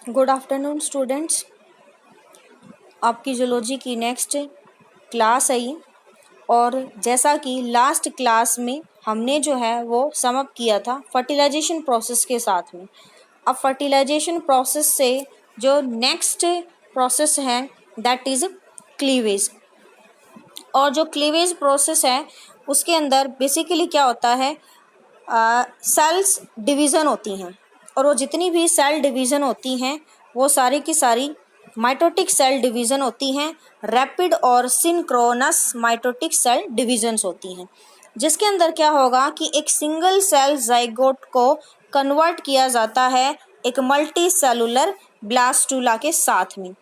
Good afternoon students. आपकी zoology की next class आई और जैसा कि लास्ट क्लास में हमने जो है वो सम अप किया था फर्टिलाइजेशन प्रोसेस के साथ में। अब फर्टिलाइजेशन प्रोसेस से जो नेक्स्ट प्रोसेस है दैट इज़ क्लीवेज। और जो क्लीवेज प्रोसेस है उसके अंदर बेसिकली क्या होता है, सेल्स डिवीज़न होती हैं और वो जितनी भी सेल डिवीज़न होती हैं वो सारी की सारी माइटोटिक सेल डिवीज़न होती हैं। रैपिड और सिंक्रोनस माइटोटिक सेल डिवीजन्स होती हैं, जिसके अंदर क्या होगा कि एक सिंगल सेल जाइगोट को कन्वर्ट किया जाता है एक मल्टी सेलुलर ब्लास्टूला के साथ में।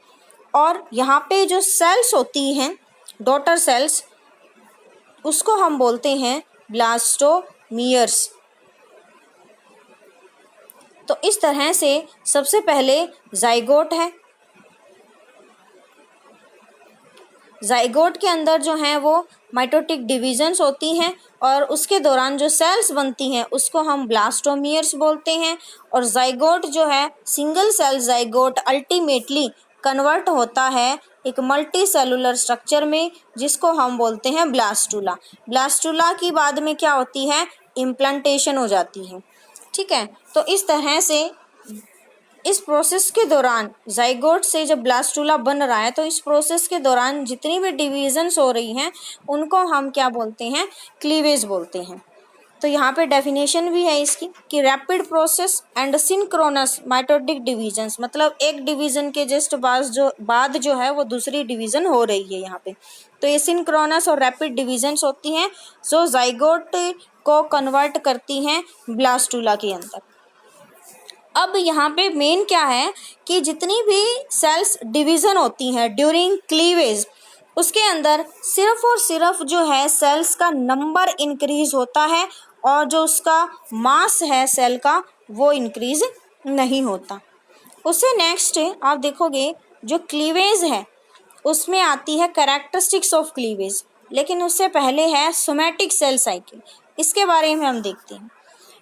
और यहाँ पे जो सेल्स होती हैं डॉटर सेल्स, उसको हम बोलते हैं ब्लास्टोमियर्स। तो इस तरह से सबसे पहले जाइगोट है। जाइगोट के अंदर जो हैं वो माइटोटिक डिवीजन्स होती हैं और उसके दौरान जो सेल्स बनती हैं उसको हम ब्लास्टोमियर्स बोलते हैं। और जाइगोट जो है single cell zygote ultimately convert होता है एक मल्टी सेलुलर स्ट्रक्चर में, जिसको हम बोलते हैं ब्लास्टूला। ब्लास्टूला की बाद में क्या होती है, इम्प्लांटेशन हो जाती है। ठीक है, तो इस तरह से इस प्रोसेस के दौरान जाइगोट से जब ब्लास्टूला बन रहा है तो इस प्रोसेस के दौरान जितनी भी डिवीजन्स हो रही हैं उनको हम क्या बोलते हैं, क्लीवेज बोलते हैं। तो यहाँ पे डेफिनेशन भी है इसकी कि rapid process and synchronous mitotic divisions, मतलब एक डिवीज़न के जस्ट बाद जो है वो दूसरी डिवीज़न हो रही है यहाँ पे। तो ये सिंक्रोनस और रैपिड डिवीजन्स होती हैं जो जाइगोट को कन्वर्ट करती हैं ब्लास्टूला के अंदर। अब यहाँ पे मेन क्या है कि जितनी भी सेल्स डिवीज़न होती हैं ड्यूरिंग क्लीवेज, उसके अंदर सिर्फ और सिर्फ जो है सेल्स का नंबर इंक्रीज होता है और जो उसका मास है सेल का वो इंक्रीज नहीं होता। उससे नेक्स्ट आप देखोगे जो क्लीवेज है उसमें आती है कैरेक्टरिस्टिक्स ऑफ क्लीवेज, लेकिन उससे पहले है सोमैटिक सेल साइकिल। इसके बारे में हम देखते हैं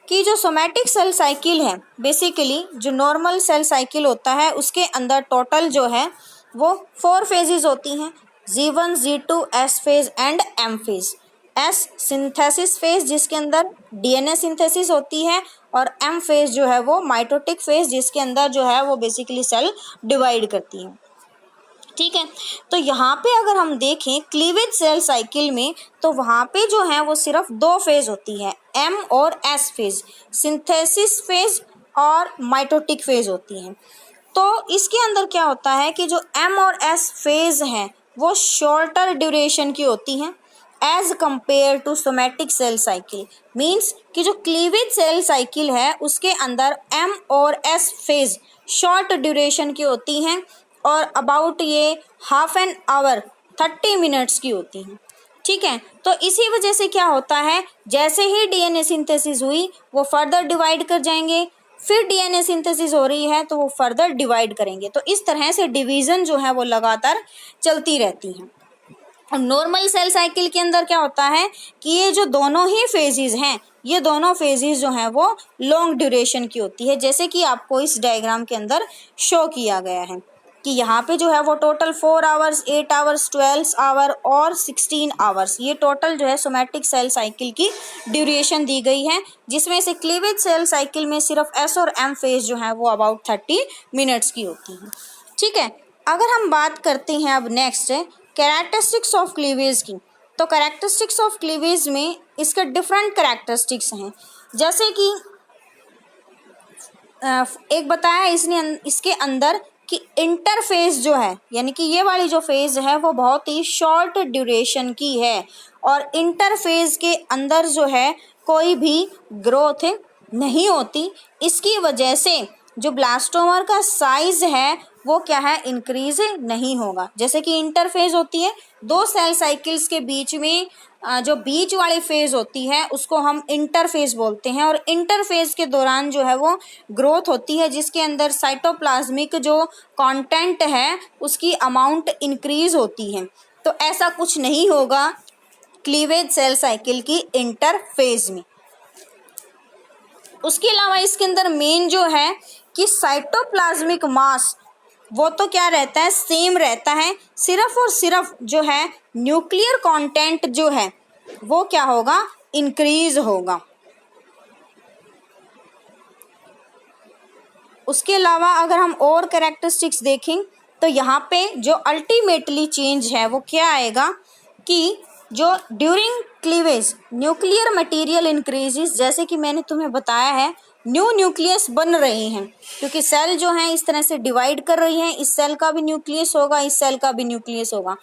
कि जो सोमैटिक सेल साइकिल है बेसिकली जो नॉर्मल सेल साइकिल होता है उसके अंदर टोटल जो है वो 4 फेजेस होती हैं, G1, G2, S phase and M phase. S synthesis phase जिसके अंदर DNA सिंथेसिस होती है और M फेज जो है वो माइटोटिक फेज जिसके अंदर जो है वो बेसिकली सेल डिवाइड करती है। ठीक है, तो यहाँ पे अगर हम देखें क्लीवेज सेल साइकिल में तो वहाँ पे जो है वो सिर्फ 2 फेज होती है, M और S फेज, सिंथेसिस फेज और माइटोटिक फेज होती हैं। तो इसके अंदर क्या होता है कि जो M और S फेज हैं वो शॉर्टर ड्यूरेशन की होती हैं as compare to somatic cell cycle. Means कि जो क्लीवेज सेल साइकिल है उसके अंदर M और S फेज शॉर्ट ड्यूरेशन की होती हैं और अबाउट ये हाफ एन आवर 30 मिनट्स की होती हैं। ठीक है, तो इसी वजह से क्या होता है, जैसे ही DNA सिंथेसिस हुई वो फर्दर डिवाइड कर जाएंगे, फिर DNA सिंथेसिस हो रही है तो वो फर्दर डिवाइड करेंगे। तो इस तरह से डिवीज़न जो है वो लगातार चलती रहती हैं। और नॉर्मल सेल साइकिल के अंदर क्या होता है कि ये जो दोनों ही फेजेस हैं ये दोनों फेजेस जो हैं वो लॉन्ग ड्यूरेशन की होती है, जैसे कि आपको इस डायग्राम के अंदर शो किया गया है कि यहाँ पे जो है वो टोटल 4 आवर्स, 8 आवर्स, 12 आवर और 16 आवर्स, ये टोटल जो है सोमैटिक सेल साइकिल की ड्यूरेशन दी गई है, जिसमें से क्लीवेज सेल साइकिल में सिर्फ S और M फेज जो है वो अबाउट 30 मिनट्स की होती है। ठीक है, अगर हम बात करते हैं अब नेक्स्ट कैरेक्टरिस्टिक्स ऑफ क्लीवेज की, तो कैरेक्टरिस्टिक्स ऑफ क्लीवेज में इसके डिफरेंट कैरेक्टरिस्टिक्स हैं। जैसे कि एक बताया इसके अंदर कि इंटरफेज जो है, यानी कि ये वाली जो फेज है वो बहुत ही शॉर्ट ड्यूरेशन की है और इंटरफेज के अंदर जो है कोई भी ग्रोथ नहीं होती। इसकी वजह से जो ब्लास्टोमर का साइज है वो क्या है, इंक्रीज नहीं होगा। जैसे कि इंटरफेज होती है 2 सेल साइकिल्स के बीच में जो बीच वाली फेज होती है उसको हम इंटरफेज बोलते हैं और इंटरफेज के दौरान जो है वो ग्रोथ होती है जिसके अंदर साइटोप्लाज्मिक जो कंटेंट है उसकी अमाउंट इंक्रीज होती है। तो ऐसा कुछ नहीं होगा क्लीवेज सेल साइकिल की इंटरफेज में। उसके अलावा इसके अंदर मेन जो है कि साइटोप्लाज्मिक मास वो तो क्या रहता है, सेम रहता है, सिर्फ और सिर्फ जो है न्यूक्लियर कंटेंट जो है वो क्या होगा, इंक्रीज होगा। उसके अलावा अगर हम और कैरेक्टरिस्टिक्स देखें तो यहाँ पे जो अल्टीमेटली चेंज है वो क्या आएगा कि जो during cleavage nuclear material increases, जैसे कि मैंने तुम्हें बताया है न्यू न्यूक्लियस बन रहे हैं क्योंकि सेल जो है इस तरह से डिवाइड कर रही हैं, इस सेल का भी न्यूक्लियस होगा, इस सेल का भी न्यूक्लियस होगा,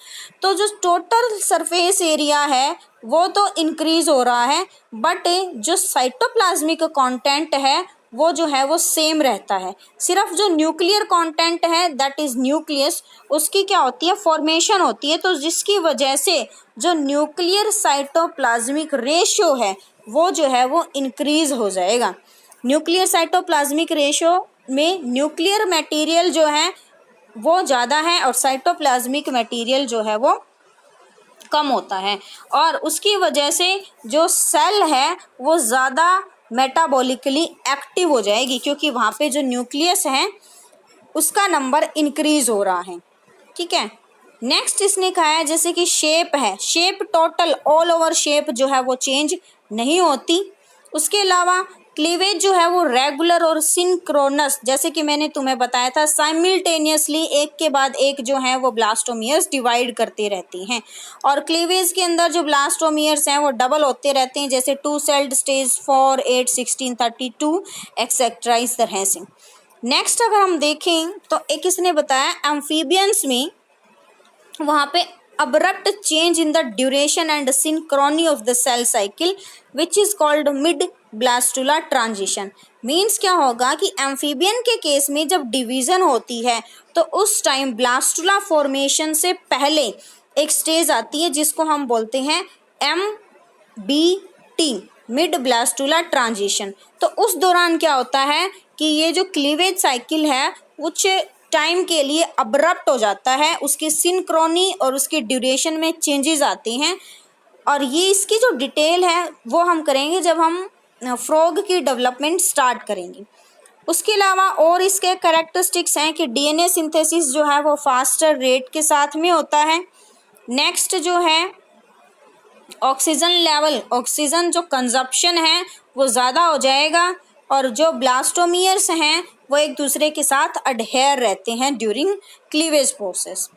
तो जो टोटल सरफेस एरिया है वो तो इंक्रीज हो रहा है, बट जो साइटोप्लाज्मिक कंटेंट है वो जो है वो सेम रहता है। सिर्फ जो न्यूक्लियर कंटेंट है दैट इज न्यूक्लियस, उसकी क्या होती है, फॉर्मेशन होती है, तो जिसकी वजह से जो न्यूक्लियर साइटोप्लाज्मिक रेशियो है वो जो है वो इंक्रीज हो जाएगा। न्यूक्लियर साइटोप्लाज्मिक रेशियो में न्यूक्लियर मटेरियल जो है वो ज़्यादा है और साइटोप्लाज्मिक मटेरियल जो है वो कम होता है, और उसकी वजह से जो सेल है वो ज़्यादा मेटाबॉलिकली एक्टिव हो जाएगी क्योंकि वहाँ पे जो न्यूक्लियस है उसका नंबर इंक्रीज हो रहा है। ठीक है, नेक्स्ट इसने कहा है जैसे कि शेप है, shape total all over shape जो है वो चेंज नहीं होती। उसके अलावा क्लीवेज जो है वो रेगुलर और सिंक्रोनस, जैसे कि मैंने तुम्हें बताया था साइमल्टेनियसली एक के बाद एक जो है वो ब्लास्टोमियर्स डिवाइड करते रहती हैं, और क्लीवेज के अंदर जो ब्लास्टोमियर्स हैं वो डबल होते रहते हैं, जैसे 2 सेल्ड स्टेज 4, 8, 16, 32 एक्सेट्रा, इस तरह से। नेक्स्ट अगर हम देखें तो एक इसने बताया एम्फीबियंस में वहाँ पे abrupt change in the duration and synchrony of the cell cycle which is called mid blastula transition। Means क्या होगा कि एम्फीबियन के केस में जब डिवीज़न होती है तो उस टाइम ब्लास्टुला फॉर्मेशन से पहले एक स्टेज आती है जिसको हम बोलते हैं MBT, मिड ब्लास्टुला ट्रांजिशन। तो उस दौरान क्या होता है कि ये जो क्लीवेज साइकिल है कुछ टाइम के लिए अब्रप्ट हो जाता है, उसकी सिंक्रोनी और उसकी ड्यूरेशन में चेंजेस आते हैं, और ये इसकी जो डिटेल है वो हम करेंगे जब हम फ्रॉग की डेवलपमेंट स्टार्ट करेंगे। उसके अलावा और इसके कैरेक्टरिस्टिक्स हैं कि डीएनए सिंथेसिस जो है वो फास्टर रेट के साथ में होता है। नेक्स्ट जो है ऑक्सीजन लेवल, ऑक्सीजन जो कंजप्शन है वो ज़्यादा हो जाएगा, और जो ब्लास्टोमियर्स हैं वो एक दूसरे के साथ अडहेयर रहते हैं ड्यूरिंग क्लीवेज प्रोसेस।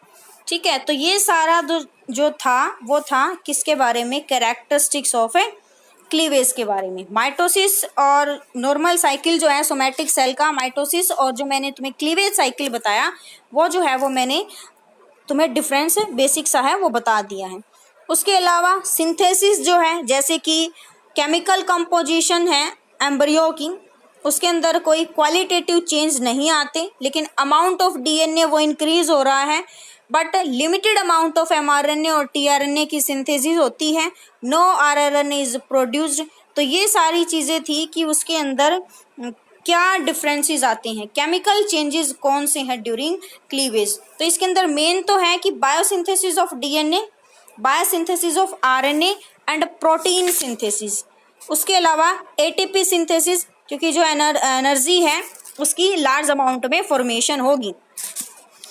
ठीक है, तो ये सारा जो था वो था किसके बारे में, कैरेक्टरिस्टिक्स ऑफ ए क्लीवेज के बारे में। माइटोसिस और नॉर्मल साइकिल जो है सोमैटिक सेल का, माइटोसिस और जो मैंने तुम्हें क्लीवेज साइकिल बताया वो जो है वो मैंने तुम्हें डिफरेंस बेसिक सा है वो बता दिया है। उसके अलावा सिंथेसिस जो है जैसे कि केमिकल कंपोजिशन है एम्ब्रियो की, उसके अंदर कोई क्वालिटेटिव चेंज नहीं आते, लेकिन अमाउंट ऑफ डीएनए वो इंक्रीज हो रहा है, but limited amount of mRNA और टीआरएनए की सिंथेसिस होती है, नो आरआरएनए इज प्रोड्यूस्ड। तो ये सारी चीज़ें थी कि उसके अंदर क्या डिफरेंसेस आते हैं, केमिकल चेंजेस कौन से हैं ड्यूरिंग क्लीवेज। तो इसके अंदर मेन तो है कि biosynthesis of DNA, biosynthesis of RNA and protein synthesis. उसके अलावा एटीपी सिंथेसिस, क्योंकि जो एनर्जी है उसकी लार्ज अमाउंट में फॉर्मेशन होगी।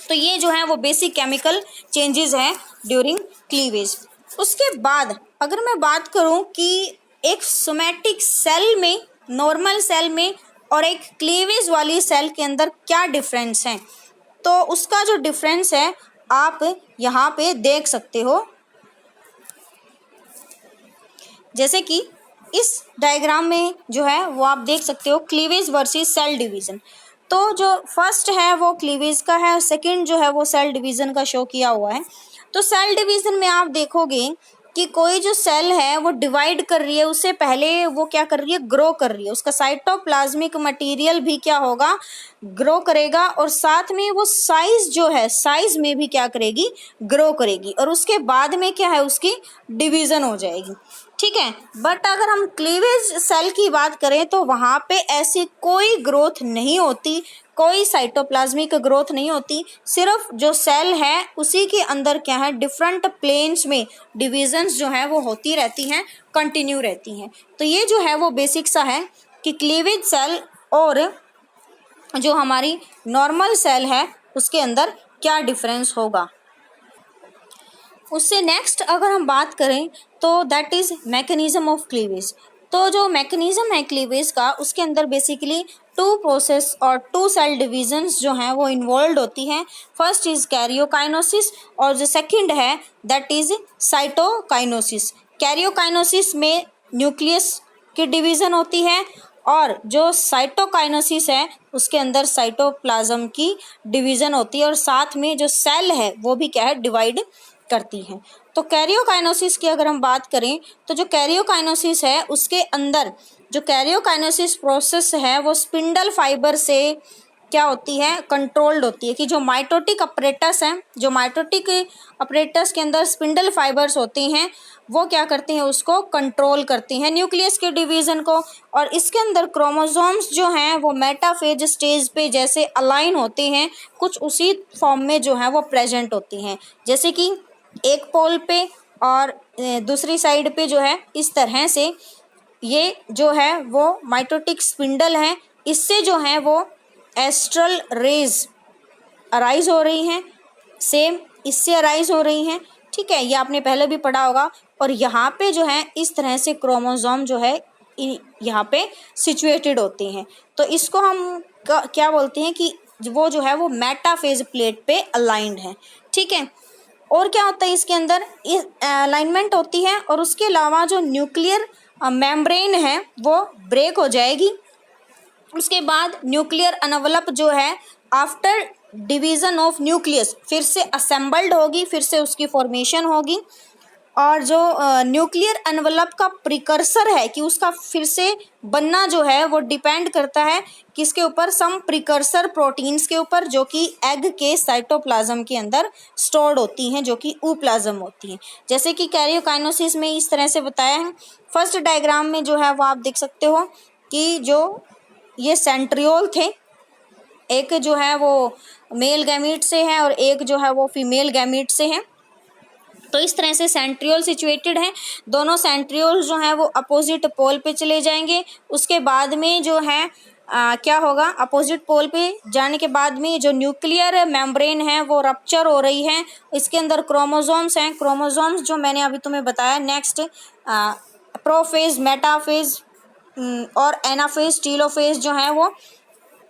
तो ये जो है वो बेसिक केमिकल चेंजेस हैं ड्यूरिंग क्लीवेज। उसके बाद अगर मैं बात करूं कि एक सोमैटिक सेल में, नॉर्मल सेल में और एक क्लीवेज वाली सेल के अंदर क्या डिफरेंस है, तो उसका जो डिफरेंस है आप यहाँ पे देख सकते हो। जैसे कि इस डायग्राम में जो है वो आप देख सकते हो क्लीवेज वर्सेस सेल डिवीज़न। तो जो फर्स्ट है वो क्लीवेज का है और सेकंड जो है वो सेल डिवीज़न का शो किया हुआ है। तो सेल डिवीज़न में आप देखोगे कि कोई जो सेल है वो डिवाइड कर रही है, उससे पहले वो क्या कर रही है, ग्रो कर रही है, उसका साइटोप्लाज्मिक मटेरियल भी क्या होगा, ग्रो करेगा, और साथ में वो साइज जो है साइज में भी क्या करेगी, ग्रो करेगी, और उसके बाद में क्या है उसकी डिवीज़न हो जाएगी। ठीक है, बट अगर हम क्लीवेज सेल की बात करें तो वहाँ पे ऐसी कोई ग्रोथ नहीं होती, कोई साइटोप्लाज्मिक ग्रोथ नहीं होती, सिर्फ जो सेल है उसी के अंदर क्या है डिफरेंट प्लेन्स में डिविजन्स जो है वो होती रहती हैं, कंटिन्यू रहती हैं। तो ये जो है वो बेसिक सा है कि क्लीवेज सेल और जो हमारी नॉर्मल सेल है उसके अंदर क्या डिफरेंस होगा। उससे नेक्स्ट अगर हम बात करें तो that is mechanism of cleavage. तो जो मैकेनिज्म है क्लीवेज का, उसके अंदर बेसिकली टू प्रोसेस और टू सेल डिविजन्स जो हैं वो इन्वॉल्व होती हैं। फर्स्ट इज़ कैरियोकाइनोसिस और जो सेकंड है दैट इज़ साइटोकाइनोसिस। कैरियोकाइनोसिस में न्यूक्लियस की डिवीज़न होती है और जो साइटोकाइनोसिस है उसके अंदर साइटोप्लाज्म की डिवीज़न होती है और साथ में जो सेल है वो भी क्या है, डिवाइड करती हैं। तो कैरियोकाइनोसिस की अगर हम बात करें तो जो कैरियोकाइनोसिस है उसके अंदर जो कैरियोकाइनोसिस प्रोसेस है वो स्पिंडल फाइबर से क्या होती है, कंट्रोल्ड होती है। कि जो माइटोटिक अपरेटस हैं, जो माइटोटिक अपरेटस के अंदर स्पिंडल फाइबर्स होते हैं वो क्या करते हैं, उसको कंट्रोल करती हैं न्यूक्लियस के डिवीज़न को। और इसके अंदर क्रोमोसोम्स जो हैं वो मेटाफेज स्टेज पे जैसे अलाइन होते हैं, कुछ उसी फॉर्म में जो है वो प्रेजेंट होती हैं। जैसे कि एक पोल पे और दूसरी साइड पे जो है इस तरह से ये जो है वो माइटोटिक स्पिंडल है, इससे जो है वो एस्ट्रल रेज अराइज हो रही हैं, सेम इससे अराइज हो रही हैं। ठीक है, ये आपने पहले भी पढ़ा होगा। और यहाँ पे जो है इस तरह से क्रोमोसोम जो है यहाँ पे सिचुएटेड होते हैं। तो इसको हम क्या बोलते हैं कि वो जो है वो मेटाफेज प्लेट पे अलाइंड है। ठीक है, और क्या होता है इसके अंदर, इस अलाइनमेंट होती है और उसके अलावा जो न्यूक्लियर मेम्ब्रेन है वो ब्रेक हो जाएगी। उसके बाद न्यूक्लियर एनवलप जो है आफ्टर डिवीज़न ऑफ न्यूक्लियस फिर से असेंबल्ड होगी, फिर से उसकी फॉर्मेशन होगी। और जो न्यूक्लियर एनवलप का प्रिकर्सर है कि उसका फिर से बनना जो है वो डिपेंड करता है किसके ऊपर, सम प्रिकर्सर प्रोटीन्स के ऊपर, जो कि एग के साइटोप्लाज्म के अंदर स्टोर्ड होती हैं, जो कि ऊप्लाज्म होती हैं। जैसे कि कैरियोकाइनोसिस में इस तरह से बताया है। फर्स्ट डायग्राम में जो है वो आप देख सकते हो कि जो ये सेंट्रियोल थे, एक जो है वो मेल गैमीट से है और एक जो है वो फीमेल गैमीट से है। तो इस तरह से सेंट्रियोल सिचुएटेड हैं। दोनों सेंट्रियोल जो हैं वो अपोजिट पोल पे चले जाएंगे। उसके बाद में जो है क्या होगा, अपोजिट पोल पे जाने के बाद में जो न्यूक्लियर मेम्ब्रेन है वो रप्चर हो रही है। इसके अंदर क्रोमोसोम्स हैं। क्रोमोसोम्स जो मैंने अभी तुम्हें बताया, नेक्स्ट प्रोफेज, मेटाफेज और एनाफेज, टीलोफेज जो है वो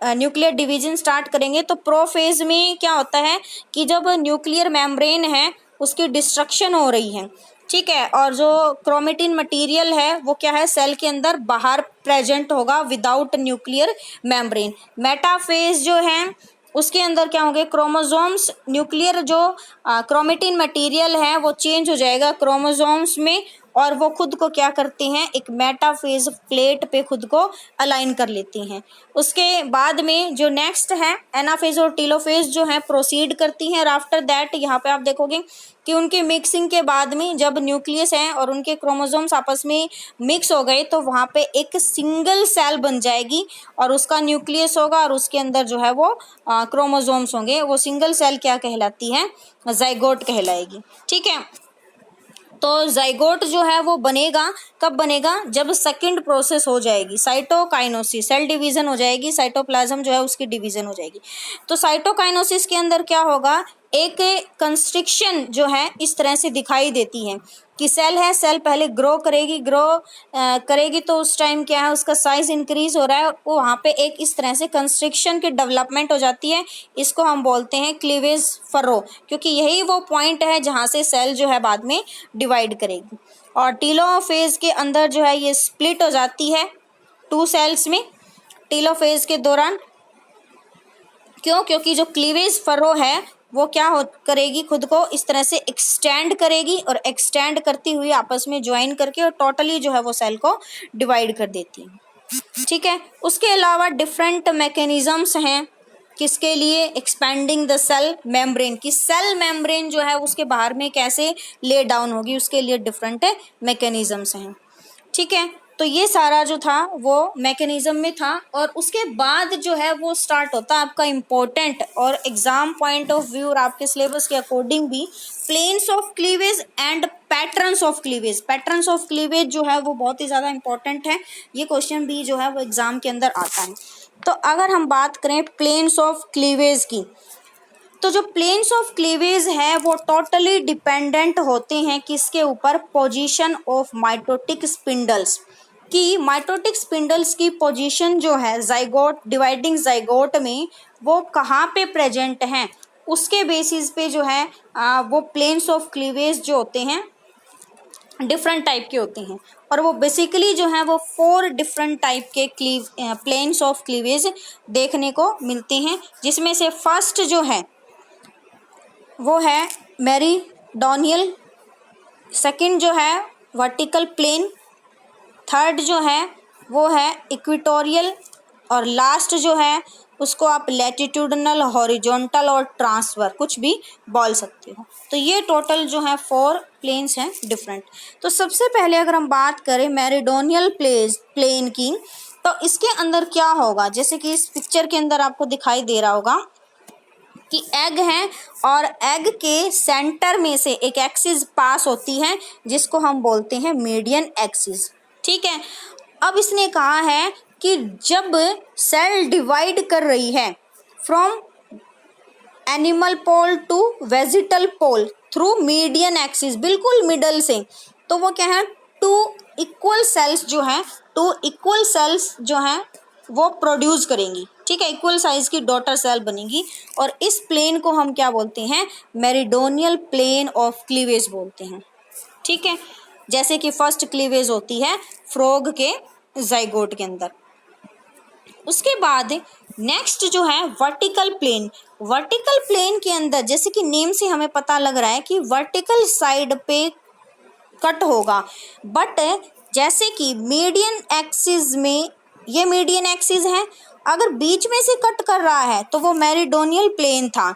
न्यूक्लियर डिवीजन स्टार्ट करेंगे। तो प्रोफेज में क्या होता है कि जब न्यूक्लियर मेम्ब्रेन है उसकी डिस्ट्रक्शन हो रही है। ठीक है, और जो क्रोमेटिन मटेरियल है वो क्या है, सेल के अंदर बाहर प्रेजेंट होगा विदाउट न्यूक्लियर मेम्ब्रेन। मेटाफेज जो है उसके अंदर क्या होंगे, क्रोमोसोम्स, न्यूक्लियर जो क्रोमेटिन मटेरियल है वो चेंज हो जाएगा क्रोमोसोम्स में और वो खुद को क्या करते हैं, एक मेटाफेज प्लेट पे खुद को अलाइन कर लेती हैं। उसके बाद में जो नेक्स्ट है एनाफेज और टीलोफेज जो है प्रोसीड करती हैं। और आफ्टर दैट यहाँ पे आप देखोगे कि उनके मिक्सिंग के बाद में जब न्यूक्लियस है और उनके क्रोमोसोम्स आपस में मिक्स हो गए तो वहाँ पे एक सिंगल सेल बन जाएगी और उसका न्यूक्लियस होगा और उसके अंदर जो है वो क्रोमोसोम्स होंगे। वो सिंगल सेल क्या कहलाती है, जाइगोट कहलाएगी। ठीक है, तो जाइगोट जो है वो बनेगा, कब बनेगा, जब सेकंड प्रोसेस हो जाएगी, साइटोकाइनोसिस, सेल डिवीजन हो जाएगी, साइटोप्लाज्म जो है उसकी डिवीजन हो जाएगी। तो साइटोकाइनोसिस के अंदर क्या होगा, एक कंस्ट्रिक्शन जो है इस तरह से दिखाई देती है कि सेल है, सेल पहले ग्रो करेगी तो उस टाइम क्या है, उसका साइज इंक्रीज हो रहा है, वो वहाँ पे एक इस तरह से कंस्ट्रिक्शन की डेवलपमेंट हो जाती है। इसको हम बोलते हैं क्लीवेज फरो, क्योंकि यही वो पॉइंट है जहाँ से सेल जो है बाद में डिवाइड करेगी। और टीलोफेज के अंदर जो है ये स्प्लिट हो जाती है टू सेल्स में टीलोफेज के दौरान। क्यों, क्योंकि जो क्लीवेज फरो है वो क्या करेगी, खुद को इस तरह से एक्सटेंड करेगी और एक्सटेंड करती हुई आपस में ज्वाइन करके और टोटली जो है वो सेल को डिवाइड कर देती है। ठीक है, उसके अलावा डिफरेंट मैकेनिज्म्स हैं किसके लिए, एक्सपेंडिंग द सेल मेम्ब्रेन, की सेल मेम्ब्रेन जो है उसके बाहर में कैसे ले डाउन होगी, उसके लिए डिफरेंट मैकेनिज्म्स हैं। ठीक है, तो ये सारा जो था वो मैकेनिज्म में था। और उसके बाद जो है वो स्टार्ट होता है आपका इम्पोर्टेंट और एग्जाम पॉइंट ऑफ व्यू और आपके सिलेबस के अकॉर्डिंग भी planes of cleavage and patterns of cleavage. Patterns of cleavage जो है वो बहुत ही ज़्यादा इंपॉर्टेंट है, ये क्वेश्चन भी जो है वो एग्जाम के अंदर आता है। तो अगर हम बात करें प्लेन्स ऑफ क्लीवेज की, तो जो प्लेन्स ऑफ क्लीवेज है वो टोटली डिपेंडेंट होते हैं किसके ऊपर, पोजीशन ऑफ माइटोटिक स्पिंडल्स, कि माइटोटिक स्पिंडल्स की पोजीशन जो है जाइगोट, डिवाइडिंग जाइगोट में वो कहाँ पे प्रेजेंट हैं, उसके बेसिस पे जो है वो प्लेन्स ऑफ क्लीवेज जो होते हैं डिफरेंट टाइप के होते हैं। और वो बेसिकली जो है वो 4 डिफरेंट टाइप के प्लेन्स ऑफ क्लीवेज देखने को मिलते हैं, जिसमें से फर्स्ट जो है वो है मेरीडोनियल, सेकंड जो है वर्टिकल प्लेन, थर्ड जो है वो है इक्वेटोरियल, और लास्ट जो है उसको आप लैटिट्यूडनल, हॉरिजॉन्टल और ट्रांसफर कुछ भी बोल सकते हो। तो ये टोटल जो है 4 प्लेन्स हैं डिफरेंट। तो सबसे पहले अगर हम बात करें मेरीडोनियल प्लेन की, तो इसके अंदर क्या होगा, जैसे कि इस पिक्चर के अंदर आपको दिखाई दे रहा होगा कि एग है और एग के सेंटर में से एक एक्सिस पास होती है जिसको हम बोलते हैं मीडियन एक्सिस। ठीक है, अब इसने कहा है कि जब सेल डिवाइड कर रही है from animal pole to vegetal pole through median axis, बिल्कुल मिडल से, तो वो क्या है, 2 इक्वल सेल्स जो हैं वो प्रोड्यूस करेंगी। ठीक है, इक्वल साइज की डॉटर सेल बनेगी, और इस प्लेन को हम क्या बोलते हैं, मेरीडोनियल प्लेन ऑफ क्लीवेज बोलते हैं। ठीक है, जैसे कि फर्स्ट क्लीवेज होती है फ्रॉग के जाइगोट के अंदर। उसके बाद नेक्स्ट जो है वर्टिकल प्लेन, वर्टिकल प्लेन के अंदर जैसे कि नेम से हमें पता लग रहा है कि वर्टिकल साइड पे कट होगा, बट जैसे कि मीडियन एक्सिस में, ये मीडियन एक्सिस है, अगर बीच में से कट कर रहा है तो वो मेरीडोनियल प्लेन था,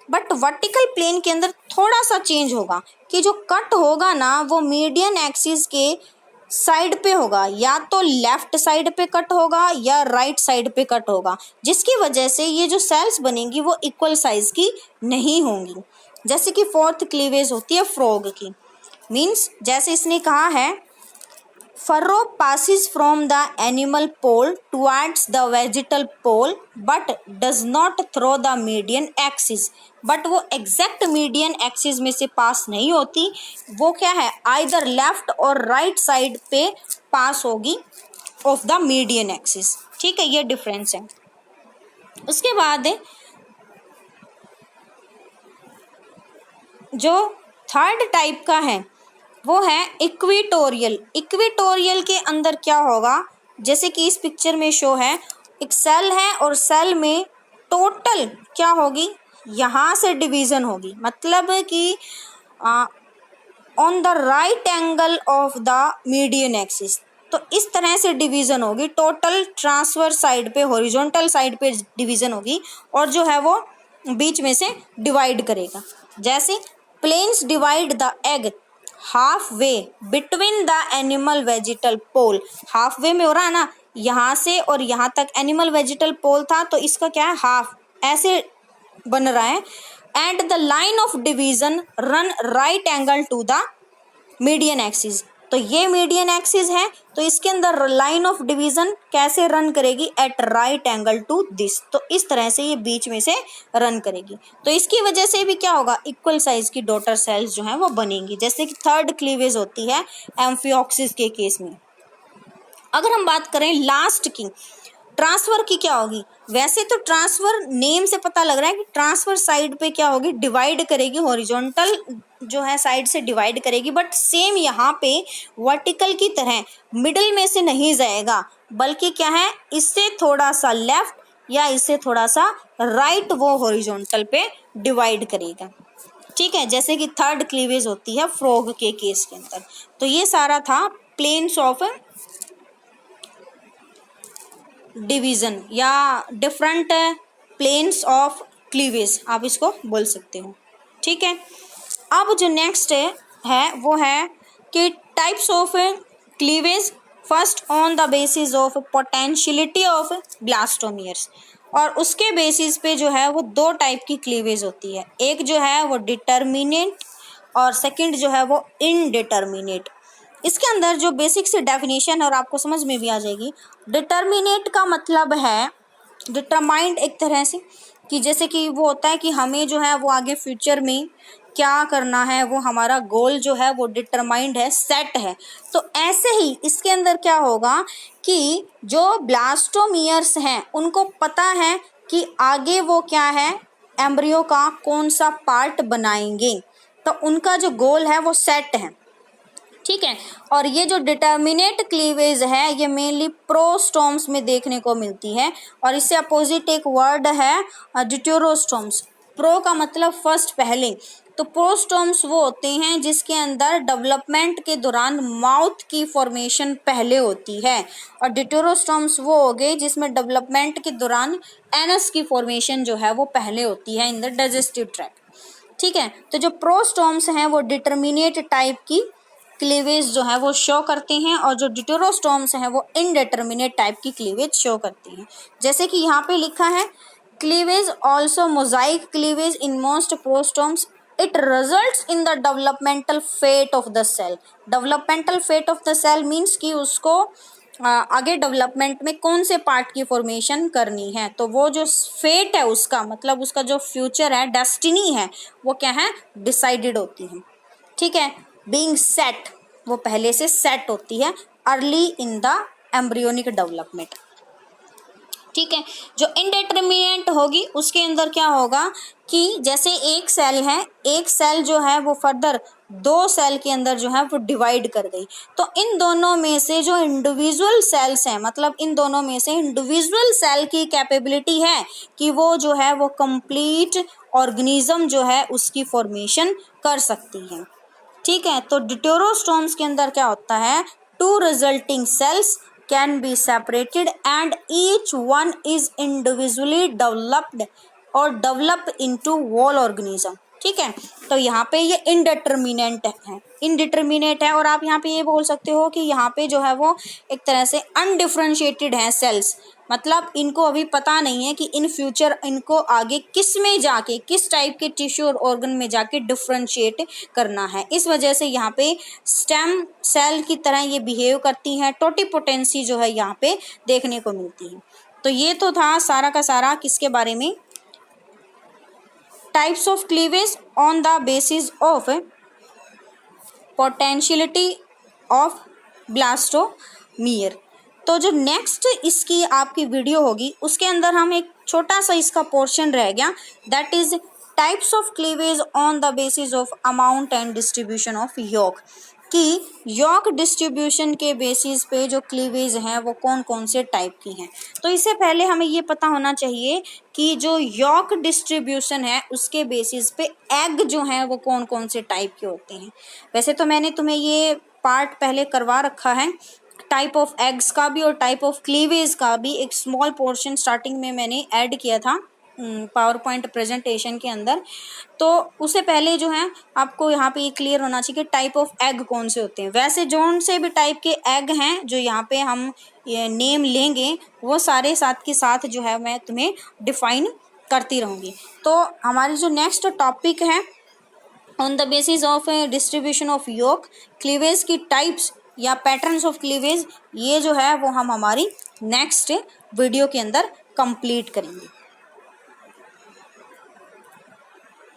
बट वर्टिकल प्लेन के अंदर थोड़ा सा चेंज होगा कि जो कट होगा ना वो मीडियन एक्सिस के साइड पे होगा, या तो लेफ्ट साइड पे कट होगा या राइट साइड पे कट होगा, जिसकी वजह से ये जो सेल्स बनेंगी वो इक्वल साइज की नहीं होंगी। जैसे कि फोर्थ क्लीवेज होती है फ्रॉग की, मीन्स जैसे इसने कहा है furrow passes from the animal pole towards the vegetal pole but does not through the median axis, but वो एग्जैक्ट मीडियन एक्सिस में से पास नहीं होती, वो क्या है, आइदर लेफ्ट और राइट साइड पे पास होगी ऑफ द मीडियन एक्सिस। ठीक है, ये डिफरेंस है। उसके बाद जो थर्ड टाइप का है वो है इक्वेटोरियल। इक्वेटोरियल के अंदर क्या होगा, जैसे कि इस पिक्चर में शो है, एक सेल है और सेल में टोटल क्या होगी, यहाँ से डिवीज़न होगी, मतलब कि on the right angle of the median axis, तो इस तरह से डिवीज़न होगी, टोटल ट्रांसफर साइड पे, हॉरिजॉन्टल साइड पे डिवीज़न होगी, और जो है वो बीच में से डिवाइड करेगा। जैसे planes divide the egg half way between the animal vegetal pole, half way में हो रहा है ना, यहाँ से और यहाँ तक एनिमल वेजिटल पोल था, तो इसका क्या है, हाफ ऐसे बन रहा है, and the line of division run right angle to the median axis, तो ये मीडियन एक्सिस है, तो इसके अंदर लाइन ऑफ डिवीजन कैसे रन करेगी, at right angle to this, तो इस तरह से ये बीच में से रन करेगी, तो इसकी वजह से भी क्या होगा, इक्वल साइज की डॉटर सेल्स जो हैं वो बनेंगी। जैसे कि थर्ड क्लीवेज होती है एम्फियोक्सिस के केस में। अगर हम बात करें लास्ट की, ट्रांसफर की क्या होगी, वैसे तो ट्रांसफर नेम से पता लग रहा है कि ट्रांसफर साइड पे क्या होगी, डिवाइड करेगी, हॉरिजॉन्टल जो है साइड से डिवाइड करेगी, बट सेम यहाँ पे वर्टिकल की तरह मिडिल में से नहीं जाएगा, बल्कि क्या है, इससे थोड़ा सा लेफ्ट या इससे थोड़ा सा राइट वो हॉरिजॉन्टल पे डिवाइड करेगा। ठीक है, जैसे कि थर्ड क्लीवेज होती है फ्रॉग के केस के अंदर। तो ये सारा था प्लेन्स ऑफ डिवीज़न या डिफरेंट प्लेन्स ऑफ क्लीवेज, आप इसको बोल सकते हो। ठीक है, अब जो नेक्स्ट है वो है कि types of cleavage, first on the basis of potentiality of blastomeres, और उसके बेसिस पे जो है वो 2 टाइप की क्लीवेज होती है, एक जो है वो डिटर्मिनेट और सेकंड जो है वो इनडिटर्मिनेट। इसके अंदर जो बेसिक से डेफिनेशन और आपको समझ में भी आ जाएगी, डिटर्मिनेट का मतलब है डिटरमाइंड एक तरह से, कि जैसे कि वो होता है कि हमें जो है वो आगे फ्यूचर में क्या करना है, वो हमारा गोल जो है वो डिटरमाइंड है, सेट है। तो ऐसे ही इसके अंदर क्या होगा कि जो ब्लास्टोमियर्स हैं उनको पता है कि आगे वो क्या है, एम्ब्रियो का कौन सा पार्ट बनाएंगे, तो उनका जो गोल है वो सेट है। ठीक है। और ये जो डिटर्मिनेट क्लीवेज है ये मेनली प्रोस्टोम्स में देखने को मिलती है, और इससे अपोजिट एक वर्ड है डिट्यूरोस्टोम्स। प्रो का मतलब फर्स्ट, पहले, तो प्रोस्टोम्स वो होते हैं जिसके अंदर डेवलपमेंट के दौरान माउथ की फॉर्मेशन पहले होती है, और डिट्यूरोस्टोम्स वो हो गए जिसमें डेवलपमेंट के दौरान एनस की फॉर्मेशन जो है वो पहले होती है इन द डाइजेस्टिव ट्रैक्ट। ठीक है। तो जो प्रोस्टोम्स हैं वो डिटर्मिनेट टाइप की क्लीवेज जो है वो शो करते हैं, और जो डिट्यूरोस्टोम्स हैं वो इनडिटर्मिनेट टाइप की क्लीवेज शो करती हैं। जैसे कि यहाँ पे लिखा है cleavage also mosaic cleavage in most protostomes, it results in the developmental fate of the cell. Developmental fate of the cell means कि उसको आगे डेवलपमेंट में कौन से पार्ट की फॉर्मेशन करनी है, तो वो जो फेट है उसका मतलब उसका जो फ्यूचर है, डेस्टिनी है, वो क्या है, डिसाइडेड होती है। ठीक है। बीइंग सेट, वो पहले से सेट होती है early in the embryonic development. ठीक है। जो इनडिटर्मिनेट होगी उसके अंदर क्या होगा कि जैसे एक सेल है, एक सेल जो है वो फर्दर दो सेल के अंदर जो है वो डिवाइड कर गई, तो इन दोनों में से जो इंडिविजुअल सेल्स हैं, मतलब इन दोनों में से इंडिविजुअल सेल की कैपेबिलिटी है कि वो जो है वो कंप्लीट ऑर्गेनिज्म जो है उसकी फॉर्मेशन कर सकती है। ठीक है। तो डिट्यूरोस्टोम्स के अंदर क्या होता है, two resulting cells can be separated and each one is individually developed और डेवलप इनटू होल ऑर्गेनिज्म। ठीक है। तो यहाँ पे ये इनडिटर्मिनेट है, और आप यहाँ पे ये बोल सकते हो कि यहाँ पे जो है वो एक तरह से अनडिफरेंशिएटेड है सेल्स, मतलब इनको अभी पता नहीं है कि इन फ्यूचर इनको आगे किस में जाके, किस टाइप के टिश्यू और ऑर्गन में जाके डिफरेंशिएट करना है। इस वजह से यहाँ पे स्टेम सेल की तरह ये बिहेव करती हैं, टोटिपोटेंसी जो है यहाँ पे देखने को मिलती है। तो ये तो था सारा का सारा किसके बारे में, types of cleavage on the basis of potentiality of blastomere. तो जो नेक्स्ट इसकी आपकी वीडियो होगी उसके अंदर हम एक छोटा सा इसका पोर्शन रह गया, that is types of cleavage on the basis of amount and distribution of York, कि यॉक डिस्ट्रीब्यूशन के बेसिस पे जो क्लीवेज हैं वो कौन कौन से टाइप की हैं। तो इससे पहले हमें ये पता होना चाहिए कि जो यॉक डिस्ट्रीब्यूशन है उसके बेसिस पे एग जो हैं वो कौन कौन से टाइप के होते हैं। वैसे तो मैंने तुम्हें ये पार्ट पहले करवा रखा है, टाइप ऑफ एग्स का भी और टाइप ऑफ क्लीवेज का भी एक स्मॉल पोर्शन स्टार्टिंग में मैंने ऐड किया था पावर पॉइंट प्रेजेंटेशन के अंदर। तो उससे पहले जो है आपको यहाँ पे ये क्लियर होना चाहिए कि टाइप ऑफ एग कौन से होते हैं। वैसे जोन से भी टाइप के एग हैं जो यहाँ पे हम ये नेम लेंगे वो सारे साथ के साथ जो है मैं तुम्हें डिफाइन करती रहूँगी। तो हमारी जो नेक्स्ट टॉपिक है on the basis of distribution of York, cleavage की टाइप्स या पैटर्न्स ऑफ क्लीवेज, ये जो है वो हम हमारी नेक्स्ट वीडियो के अंदर कंप्लीट करेंगे।